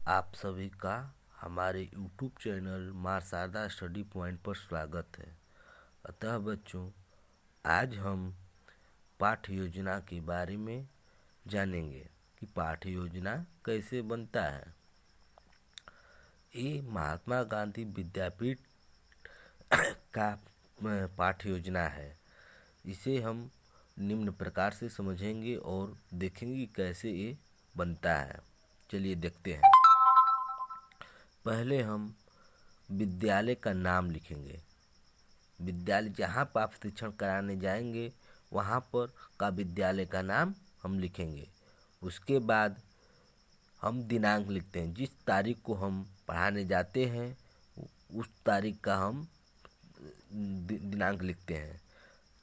आप सभी का हमारे YouTube चैनल माँ शारदा स्टडी पॉइंट पर स्वागत है। अतः बच्चों, आज हम पाठ्य योजना के बारे में जानेंगे कि पाठ्य योजना कैसे बनता है। ये महात्मा गांधी विद्यापीठ का पाठ्य योजना है। इसे हम निम्न प्रकार से समझेंगे और देखेंगे कि कैसे ये बनता है। चलिए देखते हैं। पहले हम विद्यालय का नाम लिखेंगे। विद्यालय जहाँ पर आप शिक्षण कराने जाएंगे वहाँ पर का विद्यालय का नाम हम लिखेंगे। उसके बाद हम दिनांक लिखते हैं। जिस तारीख को हम पढ़ाने जाते हैं उस तारीख का हम दिनांक लिखते हैं।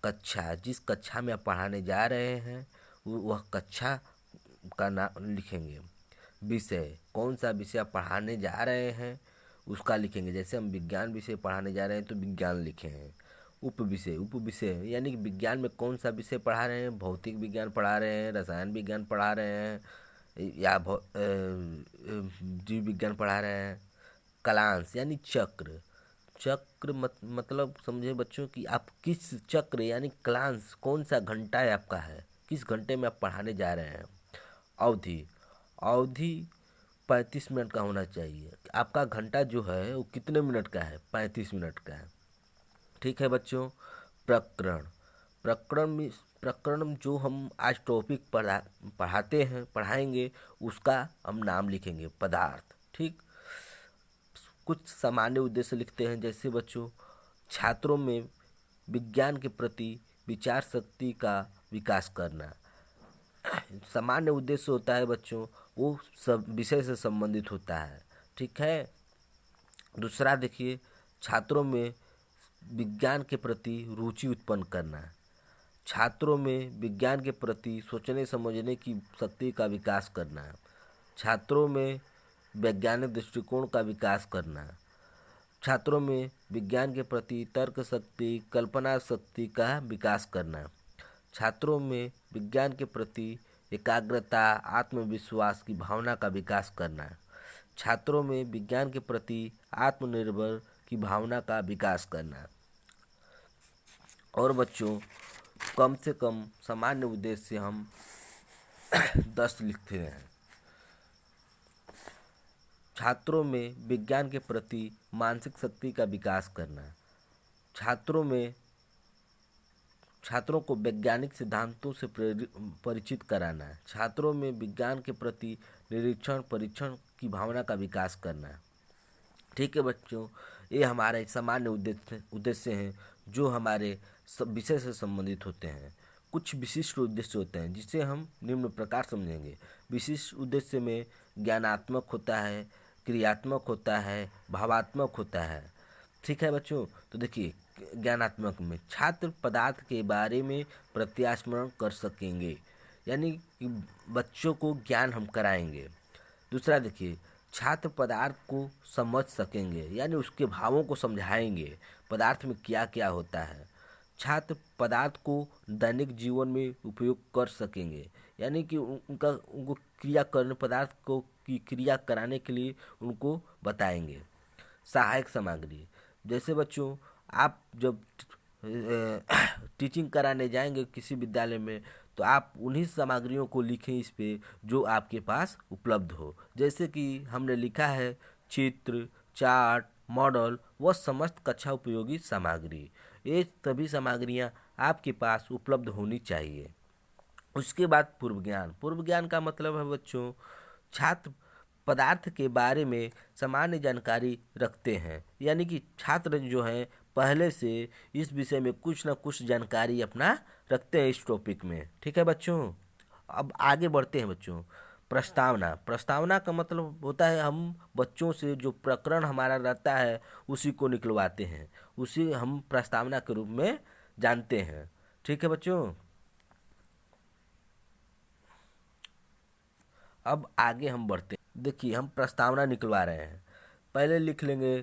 कक्षा, जिस कक्षा में आप पढ़ाने जा रहे हैं वह कक्षा का नाम लिखेंगे। विषय, कौन सा विषय आप पढ़ाने जा रहे हैं उसका लिखेंगे। जैसे हम विज्ञान विषय पढ़ाने जा रहे हैं तो विज्ञान लिखे हैं। उप विषय यानी कि विज्ञान में कौन सा विषय पढ़ा रहे हैं। भौतिक विज्ञान पढ़ा रहे हैं, रसायन विज्ञान पढ़ा रहे हैं या जीव विज्ञान पढ़ा रहे हैं। कलांश यानी चक्र। मतलब समझे बच्चों कि आप किस चक्र यानी क्लांश, कौन सा घंटा है आपका है, किस घंटे में आप पढ़ाने जा रहे हैं। अवधि 35 मिनट का होना चाहिए। आपका घंटा जो है वो कितने मिनट का है, 35 मिनट का है। ठीक है बच्चों। प्रकरण जो हम आज टॉपिक पढ़ाएंगे उसका हम नाम लिखेंगे पदार्थ। ठीक। कुछ सामान्य उद्देश्य लिखते हैं। जैसे बच्चों, छात्रों में विज्ञान के प्रति विचार शक्ति का विकास करना। सामान्य उद्देश्य होता है बच्चों, वो सब विषय से संबंधित होता है। ठीक है। दूसरा देखिए, छात्रों में विज्ञान के प्रति रुचि उत्पन्न करना। छात्रों में विज्ञान के प्रति सोचने समझने की शक्ति का विकास करना। छात्रों में वैज्ञानिक दृष्टिकोण का विकास करना। छात्रों में विज्ञान के प्रति तर्क शक्ति, कल्पना शक्ति का विकास करना। छात्रों में विज्ञान के प्रति एकाग्रता, आत्मविश्वास की भावना का विकास करना। छात्रों में विज्ञान के प्रति आत्मनिर्भर की भावना का विकास करना। और बच्चों, कम से कम सामान्य उद्देश्य से हम 10 लिखते हैं। छात्रों में विज्ञान के प्रति मानसिक शक्ति का विकास करना। छात्रों को वैज्ञानिक सिद्धांतों से परिचित कराना। छात्रों में विज्ञान के प्रति निरीक्षण परीक्षण की भावना का विकास करना। ठीक है बच्चों, ये हमारे सामान्य उद्देश्य हैं जो हमारे विषय से संबंधित होते हैं। कुछ विशिष्ट उद्देश्य होते हैं जिसे हम निम्न प्रकार समझेंगे। विशिष्ट उद्देश्य में ज्ञानात्मक होता है, क्रियात्मक होता है, भावात्मक होता है। ठीक है बच्चों। तो देखिए, ज्ञानात्मक में छात्र पदार्थ के बारे में प्रत्यास्मरण कर सकेंगे, यानी कि बच्चों को ज्ञान हम कराएंगे। दूसरा देखिए, छात्र पदार्थ को समझ सकेंगे, यानी उसके भावों को समझाएंगे, पदार्थ में क्या क्या होता है। छात्र पदार्थ को दैनिक जीवन में उपयोग कर सकेंगे, यानी कि उनको क्रिया करने, पदार्थ को की क्रिया कराने के लिए उनको बताएंगे। सहायक सामग्री, जैसे बच्चों आप जब टीचिंग कराने जाएंगे किसी विद्यालय में तो आप उन्हीं सामग्रियों को लिखें इस पे जो आपके पास उपलब्ध हो। जैसे कि हमने लिखा है चित्र, चार्ट, मॉडल व समस्त कक्षा उपयोगी सामग्री। ये सभी सामग्रियाँ आपके पास उपलब्ध होनी चाहिए। उसके बाद पूर्व ज्ञान का मतलब है बच्चों, छात्र पदार्थ के बारे में सामान्य जानकारी रखते हैं, यानी कि छात्र जो हैं पहले से इस विषय में कुछ न कुछ जानकारी अपना रखते हैं इस टॉपिक में। ठीक है बच्चों। अब आगे बढ़ते हैं बच्चों। प्रस्तावना का मतलब होता है हम बच्चों से जो प्रकरण हमारा रहता है उसी को निकलवाते हैं, उसी हम प्रस्तावना के रूप में जानते हैं। ठीक है बच्चों। अब आगे हम बढ़ते हैं। देखिए, हम प्रस्तावना निकलवा रहे हैं। पहले लिख लेंगे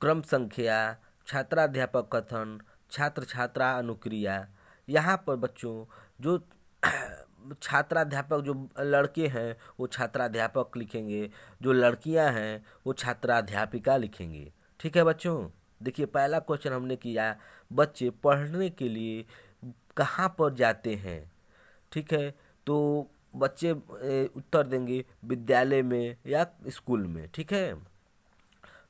क्रम संख्या, छात्राध्यापक कथन, छात्र छात्रा अनुक्रिया। यहाँ पर बच्चों जो छात्राध्यापक जो लड़के हैं वो छात्राध्यापक लिखेंगे, जो लड़कियां हैं वो छात्राध्यापिका लिखेंगे। ठीक है बच्चों, देखिए पहला क्वेश्चन हमने किया, बच्चे पढ़ने के लिए कहाँ पर जाते हैं। ठीक है, तो बच्चे उत्तर देंगे विद्यालय में या स्कूल में। ठीक है,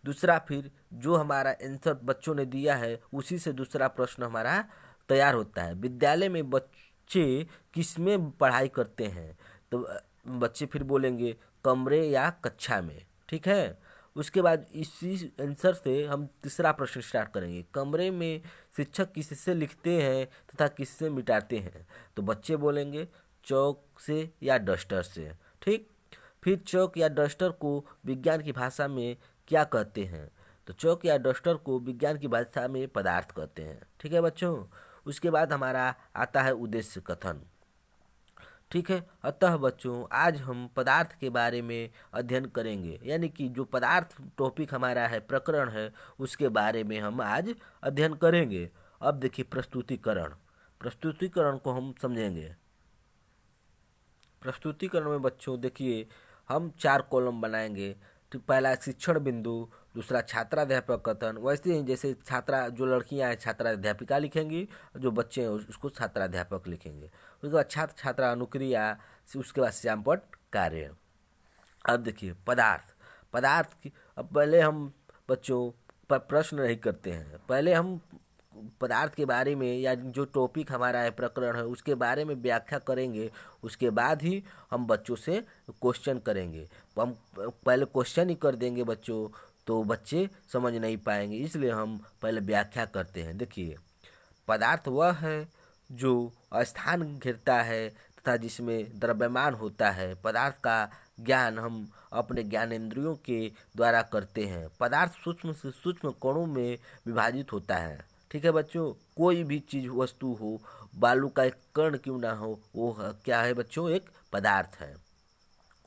दूसरा फिर जो हमारा आंसर बच्चों ने दिया है उसी से दूसरा प्रश्न हमारा तैयार होता है, विद्यालय में बच्चे किसमें पढ़ाई करते हैं। तो बच्चे फिर बोलेंगे कमरे या कक्षा में। ठीक है, उसके बाद इसी आंसर से हम तीसरा प्रश्न स्टार्ट करेंगे, कमरे में शिक्षक किससे लिखते हैं तथा किससे मिटाते हैं। तो बच्चे बोलेंगे चौक से या डस्टर से। ठीक, फिर चौक या डस्टर को विज्ञान की भाषा में क्या कहते हैं। तो चौक या डस्टर को विज्ञान की भाषा में पदार्थ कहते हैं। ठीक है बच्चों, उसके बाद हमारा आता है उद्देश्य कथन। ठीक है, अतः बच्चों आज हम पदार्थ के बारे में अध्ययन करेंगे, यानी कि जो पदार्थ टॉपिक हमारा है, प्रकरण है, उसके बारे में हम आज अध्ययन करेंगे। अब देखिए प्रस्तुतिकरण, प्रस्तुतिकरण को हम समझेंगे। प्रस्तुतिकरण में बच्चों देखिए हम 4 कॉलम बनाएंगे। तो पहला शिक्षण बिंदु, दूसरा छात्राध्यापक कथन, वैसे ही जैसे छात्रा जो लड़कियां हैं छात्राध्यापिका लिखेंगी, जो बच्चे हैं उसको छात्राध्यापक लिखेंगे। उसके बाद छात्र छात्रा अनुक्रिया, उसके बाद श्यामपट्ट कार्य। अब देखिए पदार्थ, पदार्थ की अब पहले हम बच्चों प्रश्न नहीं करते हैं, पहले हम पदार्थ के बारे में या जो टॉपिक हमारा है, प्रकरण है, उसके बारे में व्याख्या करेंगे। उसके बाद ही हम बच्चों से क्वेश्चन करेंगे। हम पहले क्वेश्चन ही कर देंगे बच्चों तो बच्चे समझ नहीं पाएंगे, इसलिए हम पहले व्याख्या करते हैं। देखिए पदार्थ वह है जो स्थान घेरता है तथा जिसमें द्रव्यमान होता है। पदार्थ का ज्ञान हम अपने ज्ञानेंद्रियों के द्वारा करते हैं। पदार्थ सूक्ष्म से सूक्ष्म कणों में विभाजित होता है। ठीक है बच्चों, कोई भी चीज़ वस्तु हो, बालू का एक कण क्यों ना हो, वो क्या है बच्चों, एक पदार्थ है।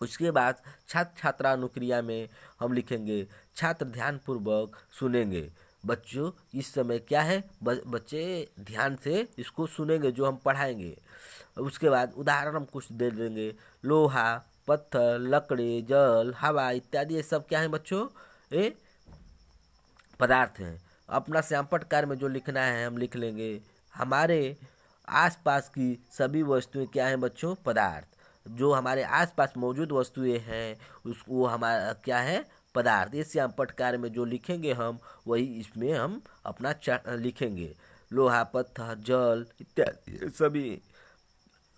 उसके बाद छात्र छात्रा अनुक्रिया में हम लिखेंगे छात्र ध्यानपूर्वक सुनेंगे। बच्चों इस समय क्या है, बच्चे ध्यान से इसको सुनेंगे जो हम पढ़ाएंगे। उसके बाद उदाहरण हम कुछ दे देंगे, लोहा, पत्थर, लकड़ी, जल, हवा इत्यादि, ये सब क्या है बच्चों, ये पदार्थ हैं। अपना श्यामपट्ट कार्य में जो लिखना है हम लिख लेंगे, हमारे आसपास की सभी वस्तुएं क्या हैं बच्चों, पदार्थ। जो हमारे आसपास मौजूद वस्तुएं हैं उसको हमारा क्या है, पदार्थ। इस श्यामपट्ट कार्य में जो लिखेंगे हम वही इसमें हम अपना लिखेंगे। लोहा, पत्थर, जल इत्यादि सभी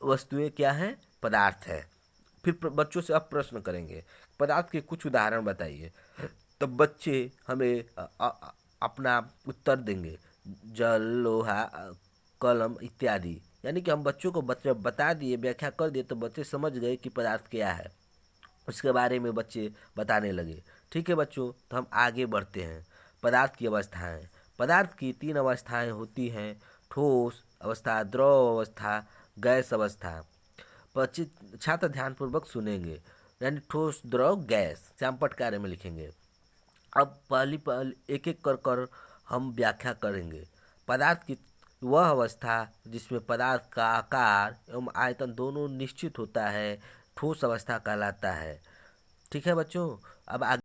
वस्तुएं क्या हैं, पदार्थ है। फिर बच्चों से अब प्रश्न करेंगे, पदार्थ के कुछ उदाहरण बताइए। तब बच्चे हमें अपना उत्तर देंगे, जल, लोहा, कलम इत्यादि। यानी कि हम बच्चों को बता दिए, व्याख्या कर दिए, तो बच्चे समझ गए कि पदार्थ क्या है, उसके बारे में बच्चे बताने लगे। ठीक है बच्चों, तो हम आगे बढ़ते हैं। पदार्थ की अवस्थाएं, पदार्थ की 3 अवस्थाएं होती हैं, ठोस अवस्था, द्रव अवस्था, गैस अवस्था। बच्चे छात्र ध्यानपूर्वक सुनेंगे, यानी ठोस, द्रव, गैस श्यामपट्ट कार्य में लिखेंगे। अब पहली एक एक कर हम व्याख्या करेंगे। पदार्थ की वह अवस्था जिसमें पदार्थ का आकार एवं आयतन दोनों निश्चित होता है, ठोस अवस्था कहलाता है। ठीक है बच्चों, अब आगे